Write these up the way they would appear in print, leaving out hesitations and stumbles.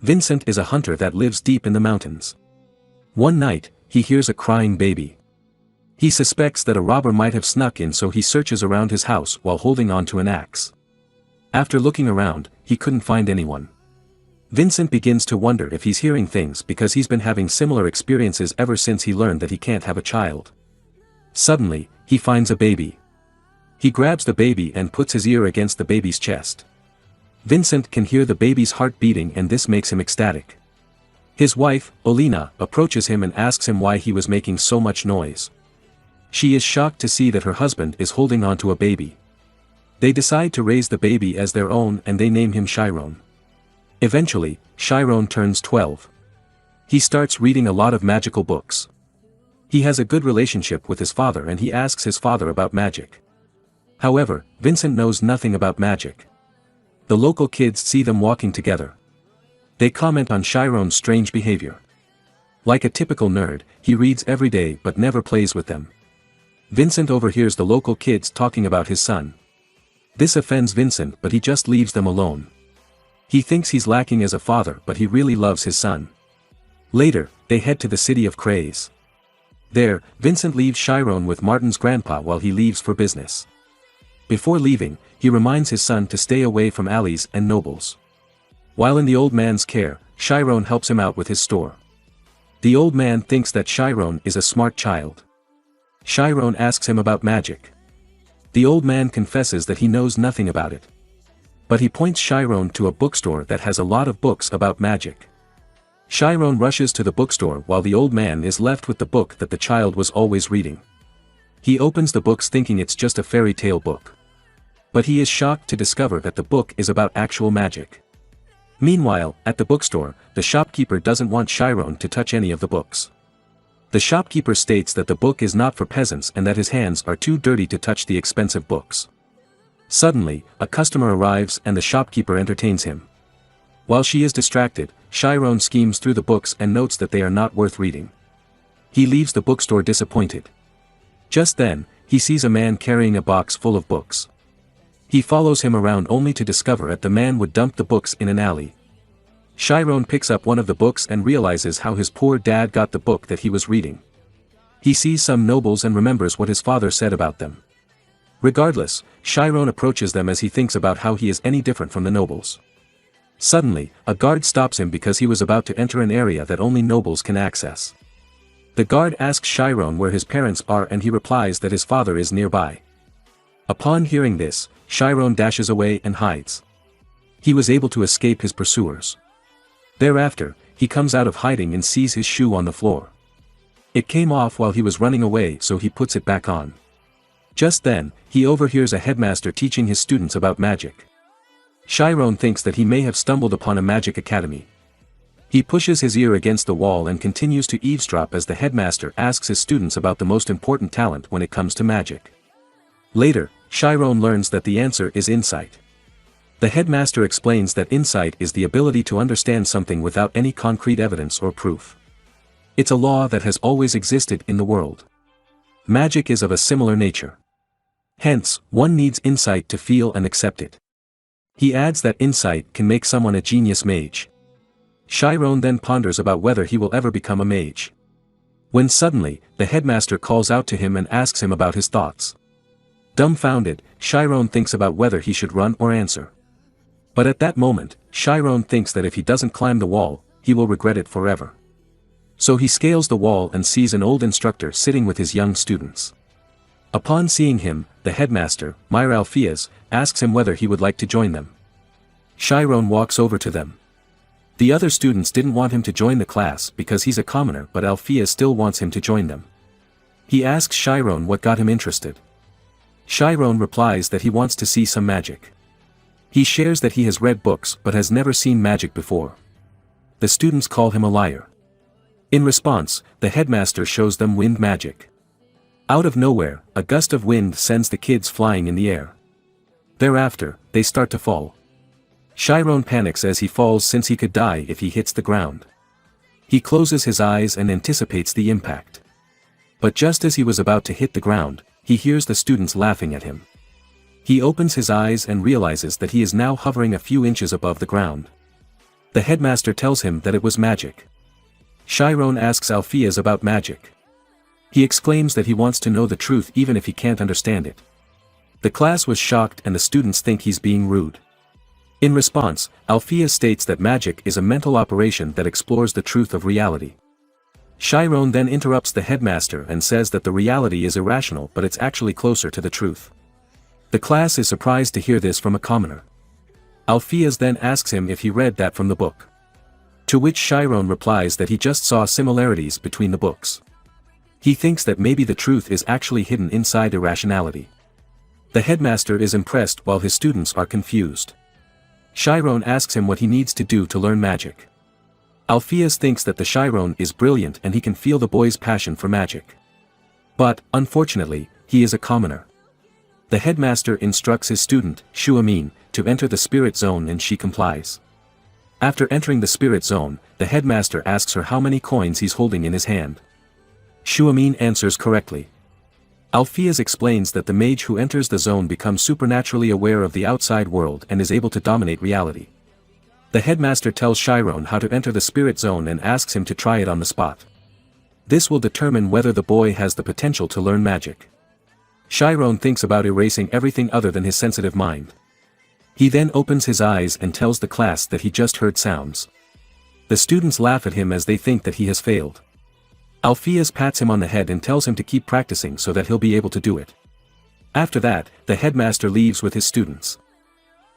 Vincent is a hunter that lives deep in the mountains. One night, he hears a crying baby. He suspects that a robber might have snuck in, so he searches around his house while holding onto an axe. After looking around, he couldn't find anyone. Vincent begins to wonder if he's hearing things because he's been having similar experiences ever since he learned that he can't have a child. Suddenly, he finds a baby. He grabs the baby and puts his ear against the baby's chest. Vincent can hear the baby's heart beating, and this makes him ecstatic. His wife, Olina, approaches him and asks him why he was making so much noise. She is shocked to see that her husband is holding onto a baby. They decide to raise the baby as their own and they name him Chiron. Eventually, Chiron turns 12. He starts reading a lot of magical books. He has a good relationship with his father and he asks his father about magic. However, Vincent knows nothing about magic. The local kids see them walking together. They comment on Chiron's strange behavior. Like a typical nerd, he reads every day but never plays with them. Vincent overhears the local kids talking about his son. This offends Vincent, but he just leaves them alone. He thinks he's lacking as a father, but he really loves his son. Later, they head to the city of Craze. There, Vincent leaves Chiron with Martin's grandpa while he leaves for business. Before leaving, he reminds his son to stay away from alleys and nobles. While in the old man's care, Chiron helps him out with his store. The old man thinks that Chiron is a smart child. Chiron asks him about magic. The old man confesses that he knows nothing about it. But he points Chiron to a bookstore that has a lot of books about magic. Chiron rushes to the bookstore while the old man is left with the book that the child was always reading. He opens the books thinking it's just a fairy tale book. But he is shocked to discover that the book is about actual magic. Meanwhile, at the bookstore, the shopkeeper doesn't want Chiron to touch any of the books. The shopkeeper states that the book is not for peasants and that his hands are too dirty to touch the expensive books. Suddenly, a customer arrives and the shopkeeper entertains him. While she is distracted, Chiron schemes through the books and notes that they are not worth reading. He leaves the bookstore disappointed. Just then, he sees a man carrying a box full of books. He follows him around only to discover that the man would dump the books in an alley. Chiron picks up one of the books and realizes how his poor dad got the book that he was reading. He sees some nobles and remembers what his father said about them. Regardless, Chiron approaches them as he thinks about how he is any different from the nobles. Suddenly, a guard stops him because he was about to enter an area that only nobles can access. The guard asks Chiron where his parents are and he replies that his father is nearby. Upon hearing this, Chiron dashes away and hides. He was able to escape his pursuers. Thereafter, he comes out of hiding and sees his shoe on the floor. It came off while he was running away, so he puts it back on. Just then, he overhears a headmaster teaching his students about magic. Chiron thinks that he may have stumbled upon a magic academy. He pushes his ear against the wall and continues to eavesdrop as the headmaster asks his students about the most important talent when it comes to magic. Later, Chiron learns that the answer is insight. The headmaster explains that insight is the ability to understand something without any concrete evidence or proof. It's a law that has always existed in the world. Magic is of a similar nature. Hence, one needs insight to feel and accept it. He adds that insight can make someone a genius mage. Chiron then ponders about whether he will ever become a mage. When suddenly, the headmaster calls out to him and asks him about his thoughts. Dumbfounded, Chiron thinks about whether he should run or answer. But at that moment, Chiron thinks that if he doesn't climb the wall, he will regret it forever. So he scales the wall and sees an old instructor sitting with his young students. Upon seeing him, the headmaster, Myra Alpheus, asks him whether he would like to join them. Chiron walks over to them. The other students didn't want him to join the class because he's a commoner, but Alpheus still wants him to join them. He asks Chiron what got him interested. Chiron replies that he wants to see some magic. He shares that he has read books but has never seen magic before. The students call him a liar. In response, the headmaster shows them wind magic. Out of nowhere, a gust of wind sends the kids flying in the air. Thereafter, they start to fall. Chiron panics as he falls since he could die if he hits the ground. He closes his eyes and anticipates the impact. But just as he was about to hit the ground, he hears the students laughing at him. He opens his eyes and realizes that he is now hovering a few inches above the ground. The headmaster tells him that it was magic. Chiron asks Alpheus about magic. He exclaims that he wants to know the truth even if he can't understand it. The class was shocked and the students think he's being rude. In response, Alpheus states that magic is a mental operation that explores the truth of reality. Chiron then interrupts the headmaster and says that the reality is irrational but it's actually closer to the truth. The class is surprised to hear this from a commoner. Alpheus then asks him if he read that from the book. To which Chiron replies that he just saw similarities between the books. He thinks that maybe the truth is actually hidden inside irrationality. The headmaster is impressed while his students are confused. Chiron asks him what he needs to do to learn magic. Alpheus thinks that the Chiron is brilliant and he can feel the boy's passion for magic. But, unfortunately, he is a commoner. The headmaster instructs his student, Shuamin, to enter the spirit zone and she complies. After entering the spirit zone, the headmaster asks her how many coins he's holding in his hand. Shuamin answers correctly. Alpheus explains that the mage who enters the zone becomes supernaturally aware of the outside world and is able to dominate reality. The headmaster tells Chiron how to enter the spirit zone and asks him to try it on the spot. This will determine whether the boy has the potential to learn magic. Chiron thinks about erasing everything other than his sensitive mind. He then opens his eyes and tells the class that he just heard sounds. The students laugh at him as they think that he has failed. Alpheus pats him on the head and tells him to keep practicing so that he'll be able to do it. After that, the headmaster leaves with his students.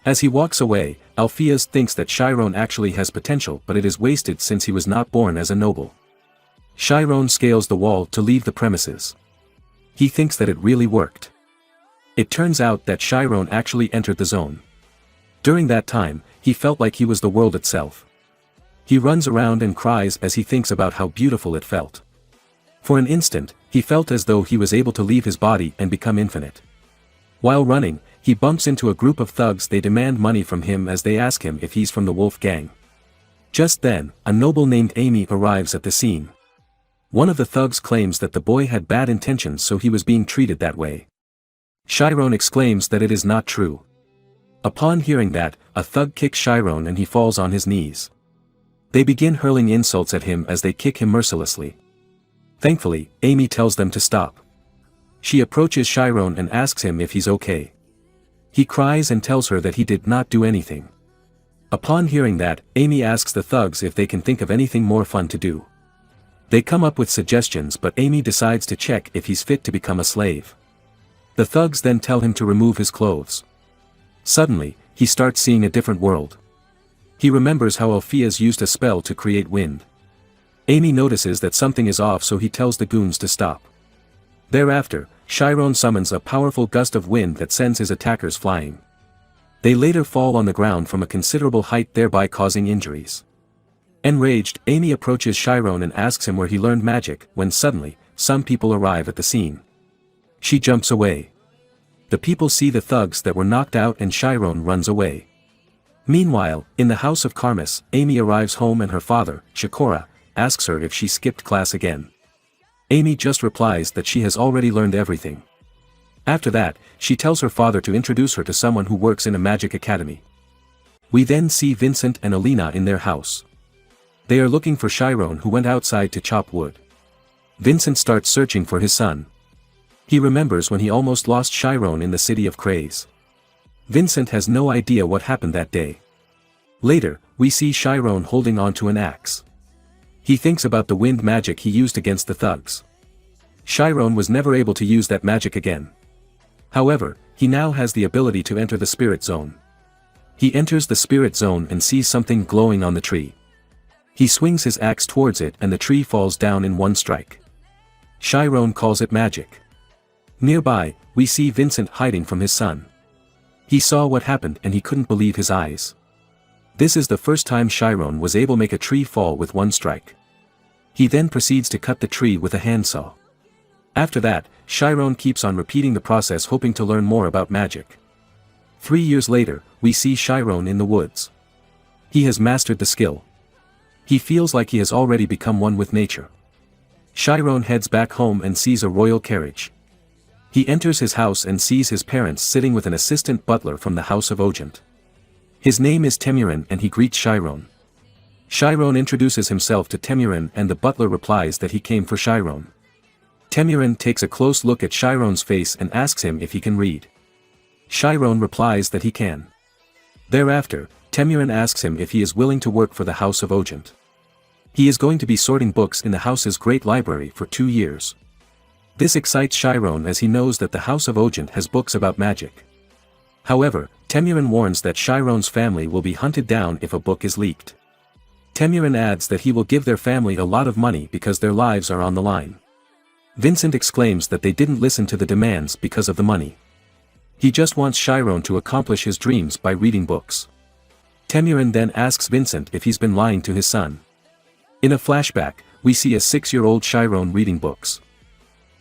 As he walks away, Alpheus thinks that Chiron actually has potential but it is wasted since he was not born as a noble. Chiron scales the wall to leave the premises. He thinks that it really worked. It turns out that Chiron actually entered the zone. During that time, he felt like he was the world itself. He runs around and cries as he thinks about how beautiful it felt. For an instant, he felt as though he was able to leave his body and become infinite. While running, he bumps into a group of thugs. They demand money from him as they ask him if he's from the wolf gang. Just then, a noble named Amy arrives at the scene. One of the thugs claims that the boy had bad intentions so he was being treated that way. Chiron exclaims that it is not true. Upon hearing that, a thug kicks Chiron and he falls on his knees. They begin hurling insults at him as they kick him mercilessly. Thankfully, Amy tells them to stop. She approaches Chiron and asks him if he's okay. He cries and tells her that he did not do anything. Upon hearing that, Amy asks the thugs if they can think of anything more fun to do. They come up with suggestions but Amy decides to check if he's fit to become a slave. The thugs then tell him to remove his clothes. Suddenly, he starts seeing a different world. He remembers how Alpheus used a spell to create wind. Amy notices that something is off so he tells the goons to stop. Thereafter, Chiron summons a powerful gust of wind that sends his attackers flying. They later fall on the ground from a considerable height thereby causing injuries. Enraged, Amy approaches Chiron and asks him where he learned magic when suddenly, some people arrive at the scene. She jumps away. The people see the thugs that were knocked out and Chiron runs away. Meanwhile, in the house of Karmas, Amy arrives home and her father, Shikora, asks her if she skipped class again. Amy just replies that she has already learned everything. After that, she tells her father to introduce her to someone who works in a magic academy. We then see Vincent and Alina in their house. They are looking for Chiron who went outside to chop wood. Vincent starts searching for his son. He remembers when he almost lost Chiron in the city of Craze. Vincent has no idea what happened that day. Later, we see Chiron holding onto an axe. He thinks about the wind magic he used against the thugs. Chiron was never able to use that magic again. However, he now has the ability to enter the spirit zone. He enters the spirit zone and sees something glowing on the tree. He swings his axe towards it and the tree falls down in one strike. Chiron calls it magic. Nearby, we see Vincent hiding from his son. He saw what happened and he couldn't believe his eyes. This is the first time Chiron was able to make a tree fall with one strike. He then proceeds to cut the tree with a handsaw. After that, Chiron keeps on repeating the process hoping to learn more about magic. 3 years later, we see Chiron in the woods. He has mastered the skill. He feels like he has already become one with nature. Chiron heads back home and sees a royal carriage. He enters his house and sees his parents sitting with an assistant butler from the house of Ogent. His name is Temurin and he greets Chiron. Chiron introduces himself to Temurin and the butler replies that he came for Chiron. Temurin takes a close look at Chiron's face and asks him if he can read. Chiron replies that he can. Thereafter, Temurin asks him if he is willing to work for the House of Ogent. He is going to be sorting books in the house's great library for 2 years. This excites Chiron as he knows that the House of Ogent has books about magic. However, Temurin warns that Chiron's family will be hunted down if a book is leaked. Temurin adds that he will give their family a lot of money because their lives are on the line. Vincent exclaims that they didn't listen to the demands because of the money. He just wants Chiron to accomplish his dreams by reading books. Temurin then asks Vincent if he's been lying to his son. In a flashback, we see a 6-year-old Chiron reading books.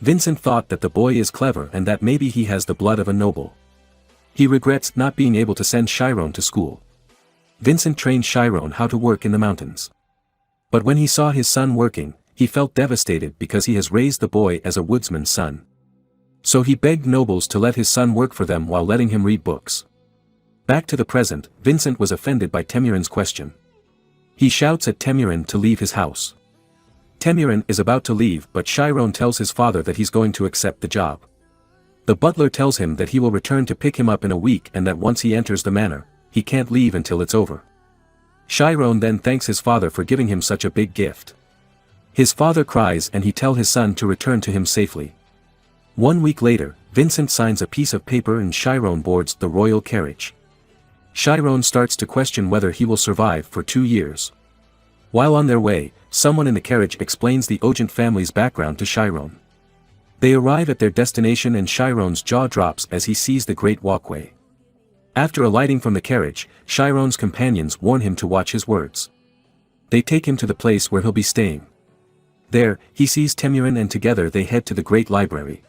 Vincent thought that the boy is clever and that maybe he has the blood of a noble. He regrets not being able to send Chiron to school. Vincent trained Chiron how to work in the mountains. But when he saw his son working, he felt devastated because he has raised the boy as a woodsman's son. So he begged nobles to let his son work for them while letting him read books. Back to the present, Vincent was offended by Temurin's question. He shouts at Temurin to leave his house. Temurin is about to leave but Chiron tells his father that he's going to accept the job. The butler tells him that he will return to pick him up in a week and that once he enters the manor, he can't leave until it's over. Chiron then thanks his father for giving him such a big gift. His father cries and he tells his son to return to him safely. 1 week later, Vincent signs a piece of paper and Chiron boards the royal carriage. Chiron starts to question whether he will survive for 2 years. While on their way, someone in the carriage explains the Ogent family's background to Chiron. They arrive at their destination and Chiron's jaw drops as he sees the great walkway. After alighting from the carriage, Chiron's companions warn him to watch his words. They take him to the place where he'll be staying. There, he sees Temurin and together they head to the great library.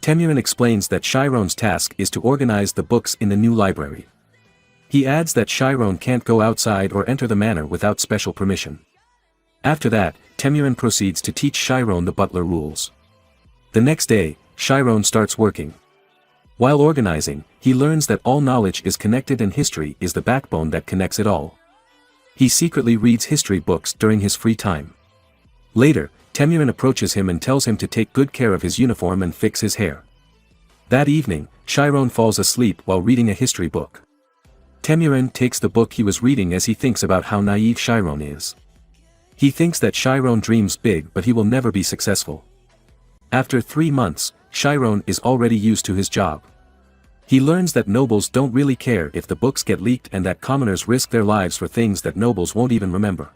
Temurin explains that Chiron's task is to organize the books in the new library. He adds that Chiron can't go outside or enter the manor without special permission. After that, Temurin proceeds to teach Chiron the butler rules. The next day, Chiron starts working. While organizing, he learns that all knowledge is connected and history is the backbone that connects it all. He secretly reads history books during his free time. Later, Temurin approaches him and tells him to take good care of his uniform and fix his hair. That evening, Chiron falls asleep while reading a history book. Temurin takes the book he was reading as he thinks about how naive Chiron is. He thinks that Chiron dreams big but he will never be successful. After 3 months, Chiron is already used to his job. He learns that nobles don't really care if the books get leaked and that commoners risk their lives for things that nobles won't even remember.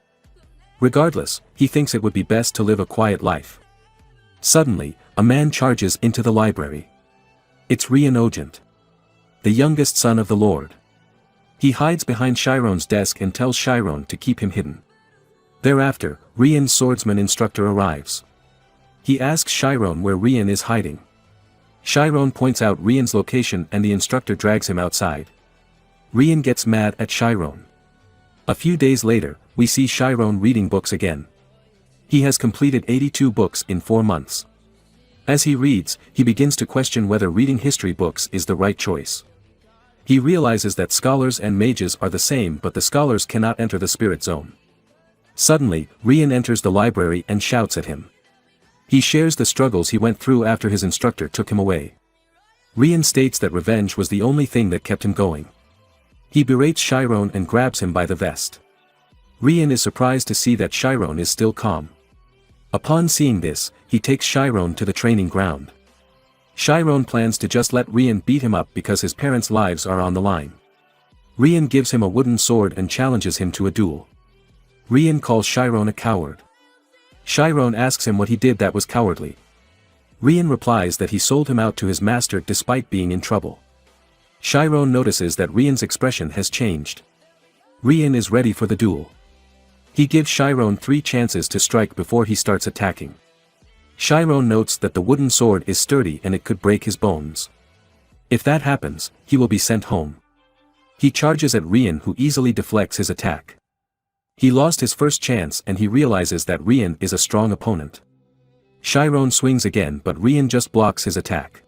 Regardless, he thinks it would be best to live a quiet life. Suddenly, a man charges into the library. It's Rian Ogent, the youngest son of the Lord. He hides behind Chiron's desk and tells Chiron to keep him hidden. Thereafter, Rian's swordsman instructor arrives. He asks Chiron where Rian is hiding. Chiron points out Rian's location and the instructor drags him outside. Rian gets mad at Chiron. A few days later, we see Chiron reading books again. He has completed 82 books in 4 months. As he reads, he begins to question whether reading history books is the right choice. He realizes that scholars and mages are the same but the scholars cannot enter the spirit zone. Suddenly, Rian enters the library and shouts at him. He shares the struggles he went through after his instructor took him away. Rian states that revenge was the only thing that kept him going. He berates Chiron and grabs him by the vest. Rian is surprised to see that Chiron is still calm. Upon seeing this, he takes Chiron to the training ground. Chiron plans to just let Rian beat him up because his parents' lives are on the line. Rian gives him a wooden sword and challenges him to a duel. Rian calls Chiron a coward. Chiron asks him what he did that was cowardly. Rian replies that he sold him out to his master despite being in trouble. Chiron notices that Rian's expression has changed. Rian is ready for the duel. He gives Chiron 3 chances to strike before he starts attacking. Chiron notes that the wooden sword is sturdy and it could break his bones. If that happens, he will be sent home. He charges at Rian who easily deflects his attack. He lost his first chance and he realizes that Rian is a strong opponent. Chiron swings again but Rian just blocks his attack.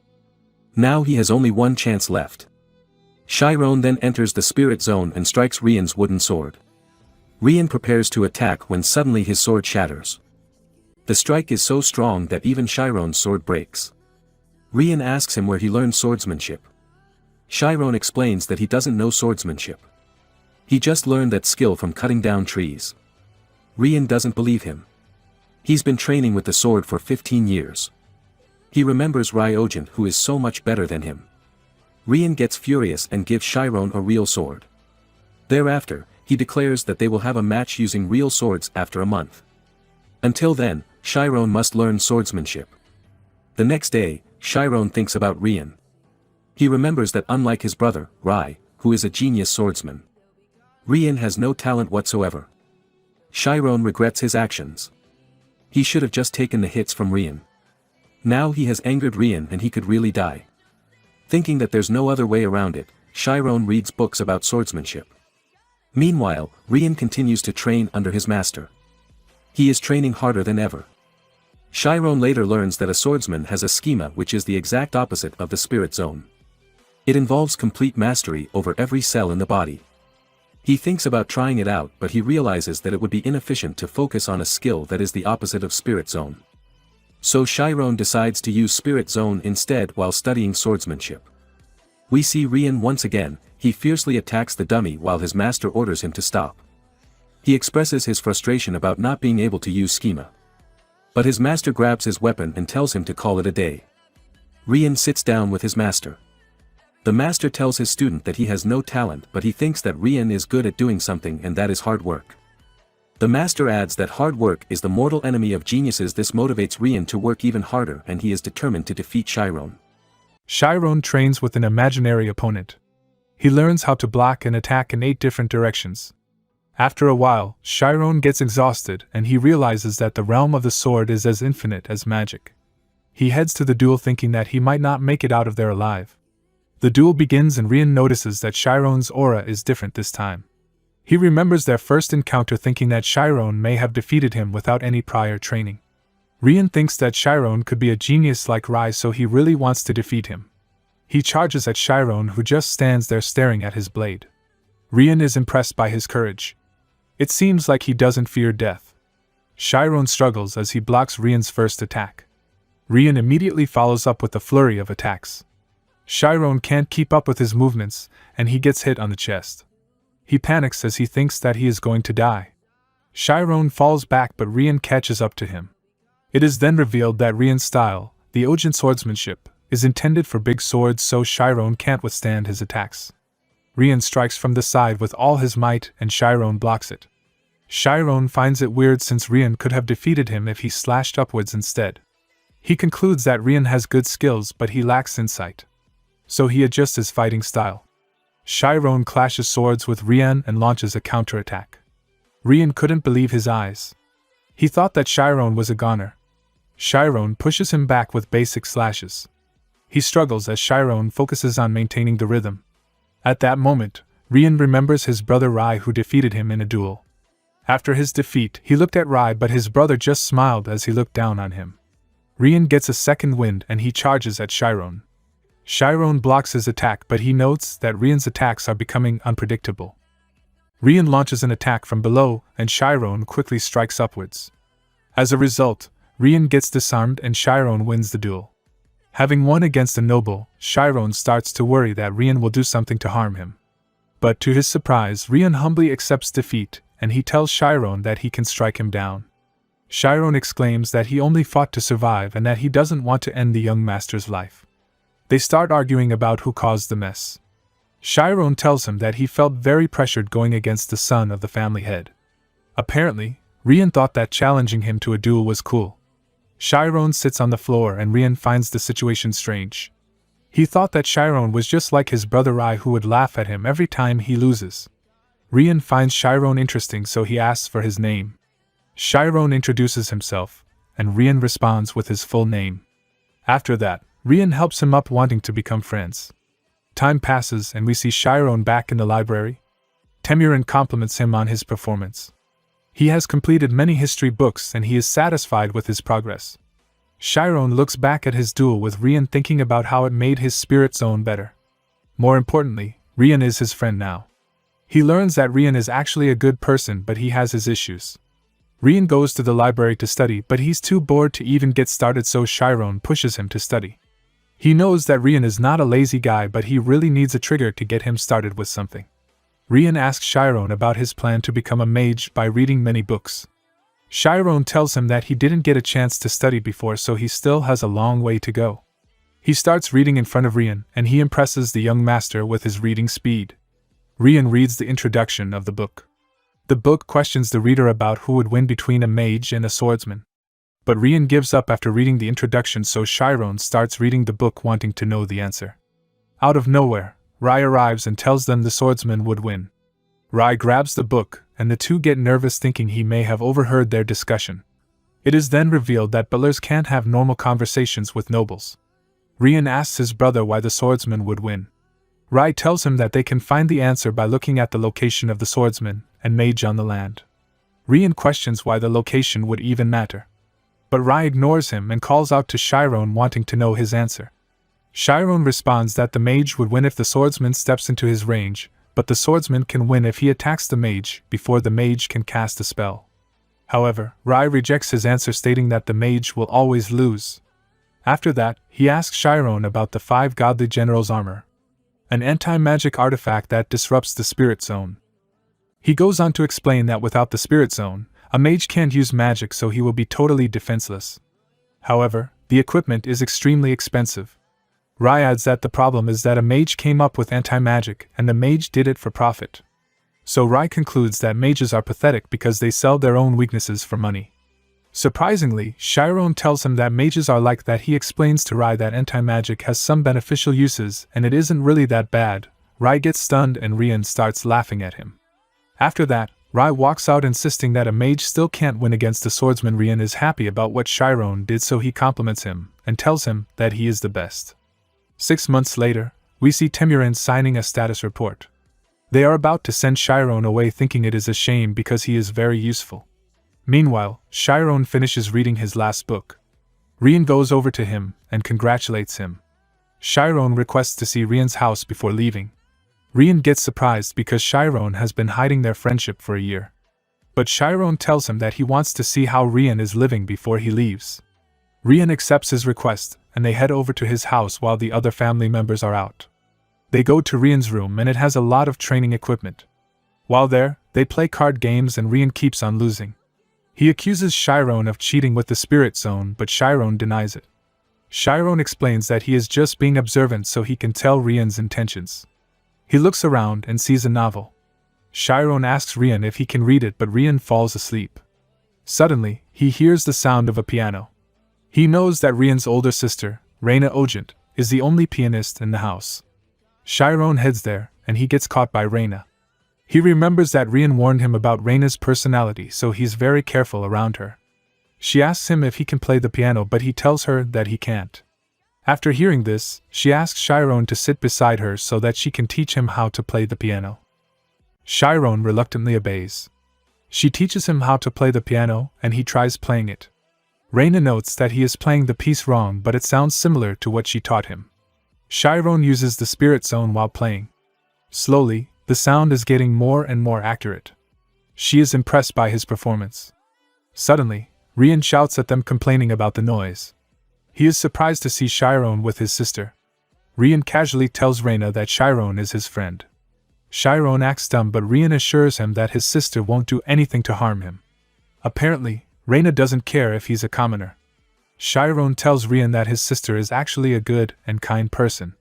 Now he has only 1 chance left. Chiron then enters the spirit zone and strikes Rian's wooden sword. Rian prepares to attack when suddenly his sword shatters. The strike is so strong that even Chiron's sword breaks. Rian asks him where he learned swordsmanship. Chiron explains that he doesn't know swordsmanship. He just learned that skill from cutting down trees. Rian doesn't believe him. He's been training with the sword for 15 years. He remembers Ryojin, who is so much better than him. Rian gets furious and gives Chiron a real sword. Thereafter, he declares that they will have a match using real swords after a month. Until then, Chiron must learn swordsmanship. The next day, Chiron thinks about Rian. He remembers that unlike his brother, Rai, who is a genius swordsman, Rian has no talent whatsoever. Chiron regrets his actions. He should have just taken the hits from Rian. Now he has angered Rian and he could really die. Thinking that there's no other way around it, Chiron reads books about swordsmanship. Meanwhile, Rian continues to train under his master. He is training harder than ever. Chiron later learns that a swordsman has a schema which is the exact opposite of the spirit zone. It involves complete mastery over every cell in the body. He thinks about trying it out, but he realizes that it would be inefficient to focus on a skill that is the opposite of spirit zone. So Chiron decides to use spirit zone instead while studying swordsmanship. We see Rian once again. He fiercely attacks the dummy while his master orders him to stop. He expresses his frustration about not being able to use schema. But his master grabs his weapon and tells him to call it a day. Rian sits down with his master. The master tells his student that he has no talent, but he thinks that Rian is good at doing something, and that is hard work. The master adds that hard work is the mortal enemy of geniuses. This motivates Rian to work even harder, and he is determined to defeat Chiron. Chiron trains with an imaginary opponent. He learns how to block and attack in 8 different directions. After a while, Chiron gets exhausted and he realizes that the realm of the sword is as infinite as magic. He heads to the duel thinking that he might not make it out of there alive. The duel begins and Rian notices that Chiron's aura is different this time. He remembers their first encounter thinking that Chiron may have defeated him without any prior training. Rian thinks that Chiron could be a genius like Rai, so he really wants to defeat him. He charges at Chiron, who just stands there staring at his blade. Rian is impressed by his courage. It seems like he doesn't fear death. Chiron struggles as he blocks Rian's first attack. Rian immediately follows up with a flurry of attacks. Chiron can't keep up with his movements, and he gets hit on the chest. He panics as he thinks that he is going to die. Chiron falls back, but Rian catches up to him. It is then revealed that Rian's style, the Ojin swordsmanship, is intended for big swords, so Chiron can't withstand his attacks. Rian strikes from the side with all his might and Chiron blocks it. Chiron finds it weird since Rian could have defeated him if he slashed upwards instead. He concludes that Rian has good skills but he lacks insight. So he adjusts his fighting style. Chiron clashes swords with Rian and launches a counterattack. Rian couldn't believe his eyes. He thought that Chiron was a goner. Chiron pushes him back with basic slashes. He struggles as Chiron focuses on maintaining the rhythm. At that moment, Rian remembers his brother Rai, who defeated him in a duel. After his defeat, he looked at Rai, but his brother just smiled as he looked down on him. Rian gets a second wind and he charges at Chiron. Chiron blocks his attack, but he notes that Rian's attacks are becoming unpredictable. Rian launches an attack from below and Chiron quickly strikes upwards. As a result, Rian gets disarmed and Chiron wins the duel. Having won against a noble, Chiron starts to worry that Rian will do something to harm him. But to his surprise, Rian humbly accepts defeat, and he tells Chiron that he can strike him down. Chiron exclaims that he only fought to survive and that he doesn't want to end the young master's life. They start arguing about who caused the mess. Chiron tells him that he felt very pressured going against the son of the family head. Apparently, Rian thought that challenging him to a duel was cool. Chiron sits on the floor and Rian finds the situation strange. He thought that Chiron was just like his brother Rai, who would laugh at him every time he loses. Rian finds Chiron interesting, so he asks for his name. Chiron introduces himself, and Rian responds with his full name. After that, Rian helps him up, wanting to become friends. Time passes and we see Chiron back in the library. Temurin compliments him on his performance. He has completed many history books and he is satisfied with his progress. Chiron looks back at his duel with Rian, thinking about how it made his spirit zone better. More importantly, Rian is his friend now. He learns that Rian is actually a good person, but he has his issues. Rian goes to the library to study, but he's too bored to even get started, so Chiron pushes him to study. He knows that Rian is not a lazy guy, but he really needs a trigger to get him started with something. Rian asks Chiron about his plan to become a mage by reading many books. Chiron tells him that he didn't get a chance to study before, so he still has a long way to go. He starts reading in front of Rian, and he impresses the young master with his reading speed. Rian reads the introduction of the book. The book questions the reader about who would win between a mage and a swordsman. But Rian gives up after reading the introduction, so Chiron starts reading the book wanting to know the answer. Out of nowhere, Rai arrives and tells them the swordsman would win. Rai grabs the book, and the two get nervous thinking he may have overheard their discussion. It is then revealed that butlers can't have normal conversations with nobles. Rian asks his brother why the swordsman would win. Rai tells him that they can find the answer by looking at the location of the swordsman and mage on the land. Rian questions why the location would even matter. But Rai ignores him and calls out to Chiron wanting to know his answer. Chiron responds that the mage would win if the swordsman steps into his range, but the swordsman can win if he attacks the mage before the mage can cast a spell. However, Rai rejects his answer, stating that the mage will always lose. After that, he asks Chiron about the 5 godly generals' armor, an anti-magic artifact that disrupts the spirit zone. He goes on to explain that without the spirit zone, a mage can't use magic, so he will be totally defenseless. However, the equipment is extremely expensive. Rai adds that the problem is that a mage came up with anti-magic, and the mage did it for profit. So Rai concludes that mages are pathetic because they sell their own weaknesses for money. Surprisingly, Chiron tells him that mages are like that. He explains to Rai that anti-magic has some beneficial uses and it isn't really that bad. Rai gets stunned and Rian starts laughing at him. After that, Rai walks out insisting that a mage still can't win against a swordsman. Rian is happy about what Chiron did, so he compliments him and tells him that he is the best. 6 months later, we see Temurin signing a status report. They are about to send Chiron away, thinking it is a shame because he is very useful. Meanwhile, Chiron finishes reading his last book. Rian goes over to him and congratulates him. Chiron requests to see Rian's house before leaving. Rian gets surprised because Chiron has been hiding their friendship for a year. But Chiron tells him that he wants to see how Rian is living before he leaves. Rian accepts his request, and they head over to his house while the other family members are out. They go to Rian's room and it has a lot of training equipment. While there, they play card games and Rian keeps on losing. He accuses Chiron of cheating with the spirit zone, but Chiron denies it. Chiron explains that he is just being observant so he can tell Rian's intentions. He looks around and sees a novel. Chiron asks Rian if he can read it, but Rian falls asleep. Suddenly, he hears the sound of a piano. He knows that Rian's older sister, Reina Ogent, is the only pianist in the house. Chiron heads there, and he gets caught by Reina. He remembers that Rian warned him about Reina's personality, so he's very careful around her. She asks him if he can play the piano, but he tells her that he can't. After hearing this, she asks Chiron to sit beside her so that she can teach him how to play the piano. Chiron reluctantly obeys. She teaches him how to play the piano, and he tries playing it. Reina notes that he is playing the piece wrong, but it sounds similar to what she taught him. Chiron uses the spirit zone while playing. Slowly, the sound is getting more and more accurate. She is impressed by his performance. Suddenly, Rian shouts at them, complaining about the noise. He is surprised to see Chiron with his sister. Rian casually tells Reina that Chiron is his friend. Chiron acts dumb, but Rian assures him that his sister won't do anything to harm him. Apparently, Reina doesn't care if he's a commoner. Chiron tells Rian that his sister is actually a good and kind person.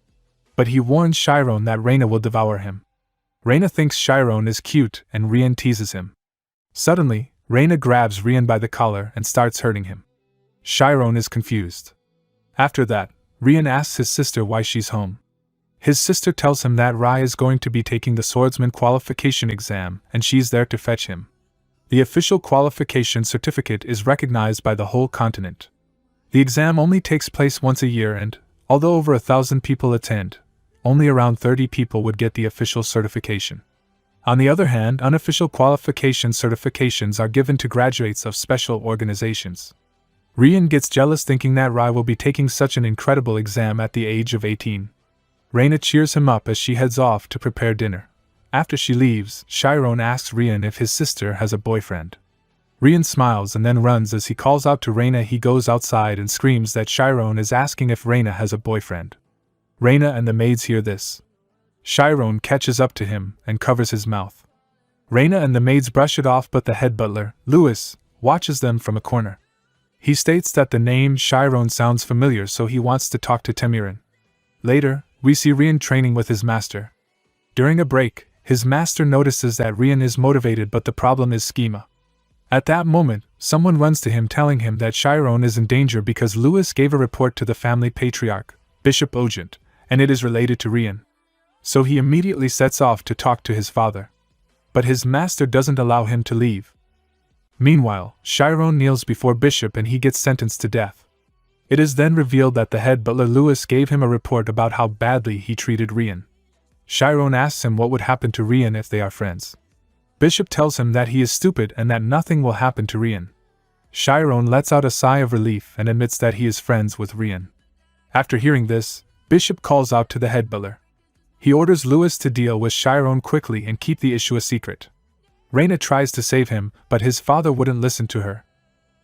But he warns Chiron that Reina will devour him. Reina thinks Chiron is cute and Rian teases him. Suddenly, Reina grabs Rian by the collar and starts hurting him. Chiron is confused. After that, Rian asks his sister why she's home. His sister tells him that Rai is going to be taking the swordsman qualification exam and she's there to fetch him. The official qualification certificate is recognized by the whole continent. The exam only takes place once a year and, although over 1,000 people attend, only around 30 people would get the official certification. On the other hand, unofficial qualification certifications are given to graduates of special organizations. Rian gets jealous thinking that Rai will be taking such an incredible exam at the age of 18. Reina cheers him up as she heads off to prepare dinner. After she leaves, Chiron asks Rian if his sister has a boyfriend. Rian smiles and then runs as he calls out to Reina. He goes outside and screams that Chiron is asking if Reina has a boyfriend. Reina and the maids hear this. Chiron catches up to him and covers his mouth. Reina and the maids brush it off, but the head butler, Louis, watches them from a corner. He states that the name Chiron sounds familiar, so he wants to talk to Temirin. Later, we see Rian training with his master. During a break, his master notices that Rian is motivated, but the problem is schema. At that moment, someone runs to him telling him that Chiron is in danger because Louis gave a report to the family patriarch, Bishop Ogent, and it is related to Rian. So he immediately sets off to talk to his father. But his master doesn't allow him to leave. Meanwhile, Chiron kneels before Bishop and he gets sentenced to death. It is then revealed that the head butler Louis gave him a report about how badly he treated Rian. Chiron asks him what would happen to Rian if they are friends. Bishop tells him that he is stupid and that nothing will happen to Rian. Chiron lets out a sigh of relief and admits that he is friends with Rian. After hearing this, Bishop calls out to the head butler. He orders Louis to deal with Chiron quickly and keep the issue a secret. Reina tries to save him, but his father wouldn't listen to her.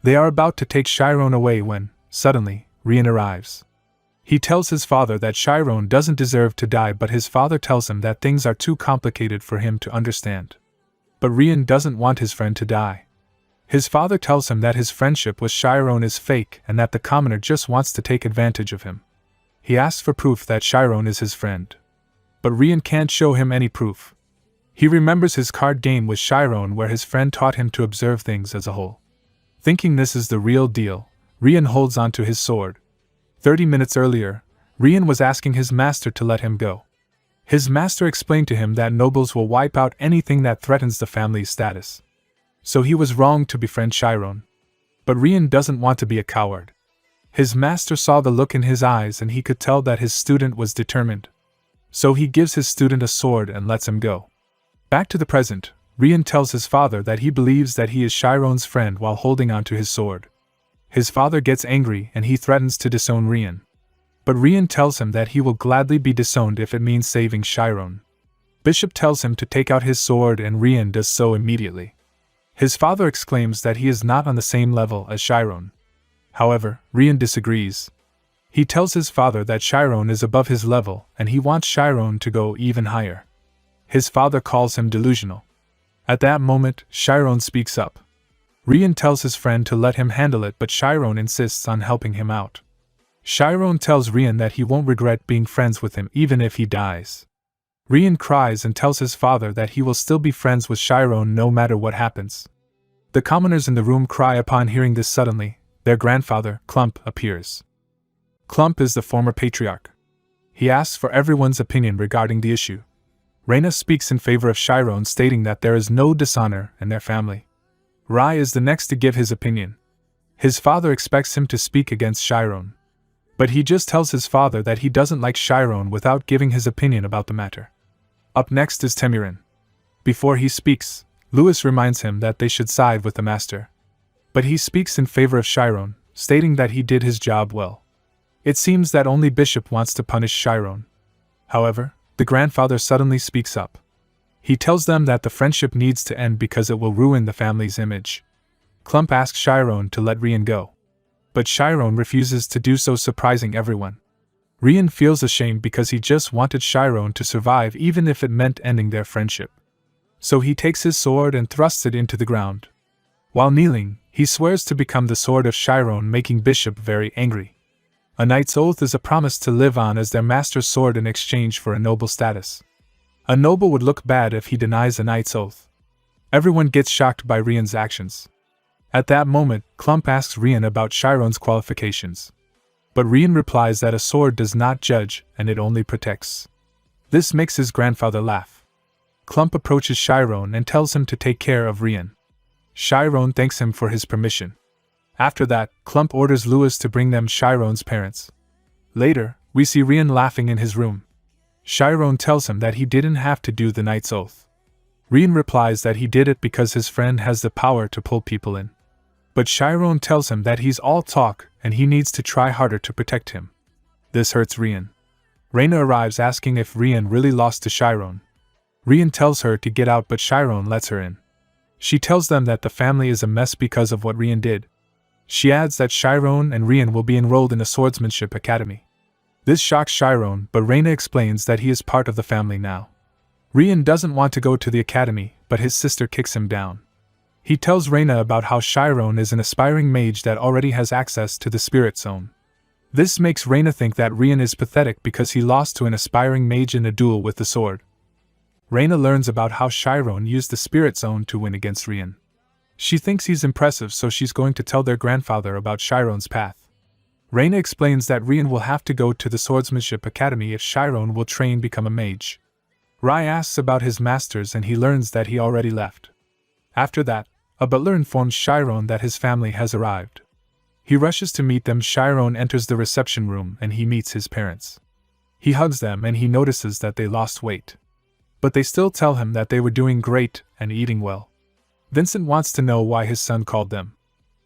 They are about to take Chiron away when, suddenly, Rian arrives. He tells his father that Chiron doesn't deserve to die, but his father tells him that things are too complicated for him to understand. But Rian doesn't want his friend to die. His father tells him that his friendship with Chiron is fake and that the commoner just wants to take advantage of him. He asks for proof that Chiron is his friend. But Rian can't show him any proof. He remembers his card game with Chiron where his friend taught him to observe things as a whole. Thinking this is the real deal, Rian holds onto his sword. 30 minutes earlier, Rian was asking his master to let him go. His master explained to him that nobles will wipe out anything that threatens the family's status. So he was wrong to befriend Chiron. But Rian doesn't want to be a coward. His master saw the look in his eyes and he could tell that his student was determined. So he gives his student a sword and lets him go. Back to the present, Rian tells his father that he believes that he is Chiron's friend while holding onto his sword. His father gets angry and he threatens to disown Rian. But Rian tells him that he will gladly be disowned if it means saving Chiron. Bishop tells him to take out his sword and Rian does so immediately. His father exclaims that he is not on the same level as Chiron. However, Rian disagrees. He tells his father that Chiron is above his level and he wants Chiron to go even higher. His father calls him delusional. At that moment, Chiron speaks up. Rian tells his friend to let him handle it, but Chiron insists on helping him out. Chiron tells Rian that he won't regret being friends with him even if he dies. Rian cries and tells his father that he will still be friends with Chiron no matter what happens. The commoners in the room cry upon hearing this. Suddenly, their grandfather, Clump, appears. Clump is the former patriarch. He asks for everyone's opinion regarding the issue. Reina speaks in favor of Chiron, stating that there is no dishonor in their family. Rai is the next to give his opinion. His father expects him to speak against Chiron. But he just tells his father that he doesn't like Chiron without giving his opinion about the matter. Up next is Temirin. Before he speaks, Louis reminds him that they should side with the master. But he speaks in favor of Chiron, stating that he did his job well. It seems that only Bishop wants to punish Chiron. However, the grandfather suddenly speaks up. He tells them that the friendship needs to end because it will ruin the family's image. Clump asks Chiron to let Rian go. But Chiron refuses to do so, surprising everyone. Rian feels ashamed because he just wanted Chiron to survive even if it meant ending their friendship. So he takes his sword and thrusts it into the ground. While kneeling, he swears to become the sword of Chiron, making Bishop very angry. A knight's oath is a promise to live on as their master's sword in exchange for a noble status. A noble would look bad if he denies a knight's oath. Everyone gets shocked by Rian's actions. At that moment, Clump asks Rian about Chiron's qualifications. But Rian replies that a sword does not judge and it only protects. This makes his grandfather laugh. Clump approaches Chiron and tells him to take care of Rian. Chiron thanks him for his permission. After that, Clump orders Louis to bring them Chiron's parents. Later, we see Rian laughing in his room. Chiron tells him that he didn't have to do the knight's oath. Rian replies that he did it because his friend has the power to pull people in. But Chiron tells him that he's all talk and he needs to try harder to protect him. This hurts Rian. Reina arrives asking if Rian really lost to Chiron. Rian tells her to get out, but Chiron lets her in. She tells them that the family is a mess because of what Rian did. She adds that Chiron and Rian will be enrolled in a swordsmanship academy. This shocks Chiron, but Reina explains that he is part of the family now. Rian doesn't want to go to the academy, but his sister kicks him down. He tells Reina about how Chiron is an aspiring mage that already has access to the spirit zone. This makes Reina think that Rian is pathetic because he lost to an aspiring mage in a duel with the sword. Reina learns about how Chiron used the spirit zone to win against Rian. She thinks he's impressive, so she's going to tell their grandfather about Chiron's path. Reina explains that Rian will have to go to the swordsmanship academy if Chiron will become a mage. Rai asks about his masters and he learns that he already left. After that, a butler informs Chiron that his family has arrived. He rushes to meet them. Chiron enters the reception room and he meets his parents. He hugs them and he notices that they lost weight. But they still tell him that they were doing great and eating well. Vincent wants to know why his son called them.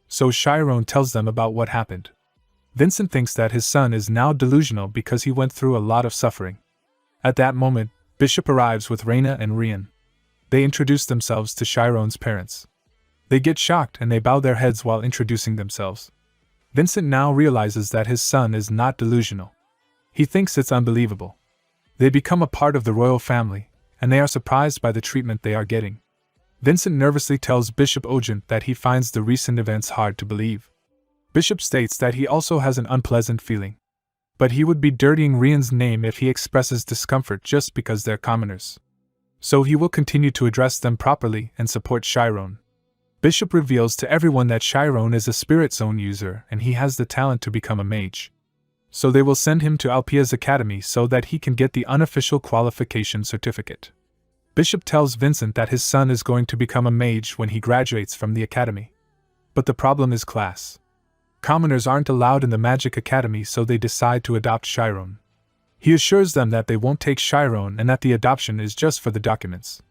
So Chiron tells them about what happened. Vincent thinks that his son is now delusional because he went through a lot of suffering. At that moment, Bishop arrives with Reina and Rian. They introduce themselves to Chiron's parents. They get shocked and they bow their heads while introducing themselves. Vincent now realizes that his son is not delusional. He thinks it's unbelievable. They become a part of the royal family, and they are surprised by the treatment they are getting. Vincent nervously tells Bishop Ogent that he finds the recent events hard to believe. Bishop states that he also has an unpleasant feeling. But he would be dirtying Rian's name if he expresses discomfort just because they're commoners. So he will continue to address them properly and support Chiron. Bishop reveals to everyone that Chiron is a spirit zone user and he has the talent to become a mage. So they will send him to Alpia's academy so that he can get the unofficial qualification certificate. Bishop tells Vincent that his son is going to become a mage when he graduates from the academy. But the problem is class. Commoners aren't allowed in the magic academy, so they decide to adopt Chiron. He assures them that they won't take Chiron and that the adoption is just for the documents.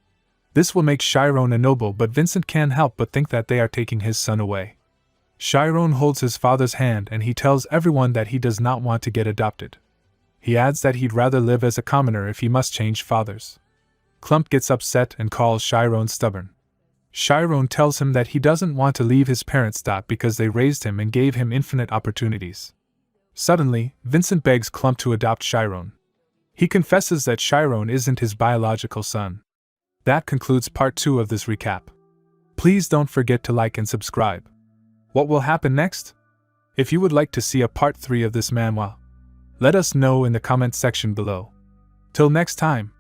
This will make Chiron a noble, but Vincent can't help but think that they are taking his son away. Chiron holds his father's hand and he tells everyone that he does not want to get adopted. He adds that he'd rather live as a commoner if he must change fathers. Clump gets upset and calls Chiron stubborn. Chiron tells him that he doesn't want to leave his parents because they raised him and gave him infinite opportunities. Suddenly, Vincent begs Clump to adopt Chiron. He confesses that Chiron isn't his biological son. That concludes part 2 of this recap. Please don't forget to like and subscribe. What will happen next? If you would like to see a part 3 of this manhwa, let us know in the comment section below. Till next time.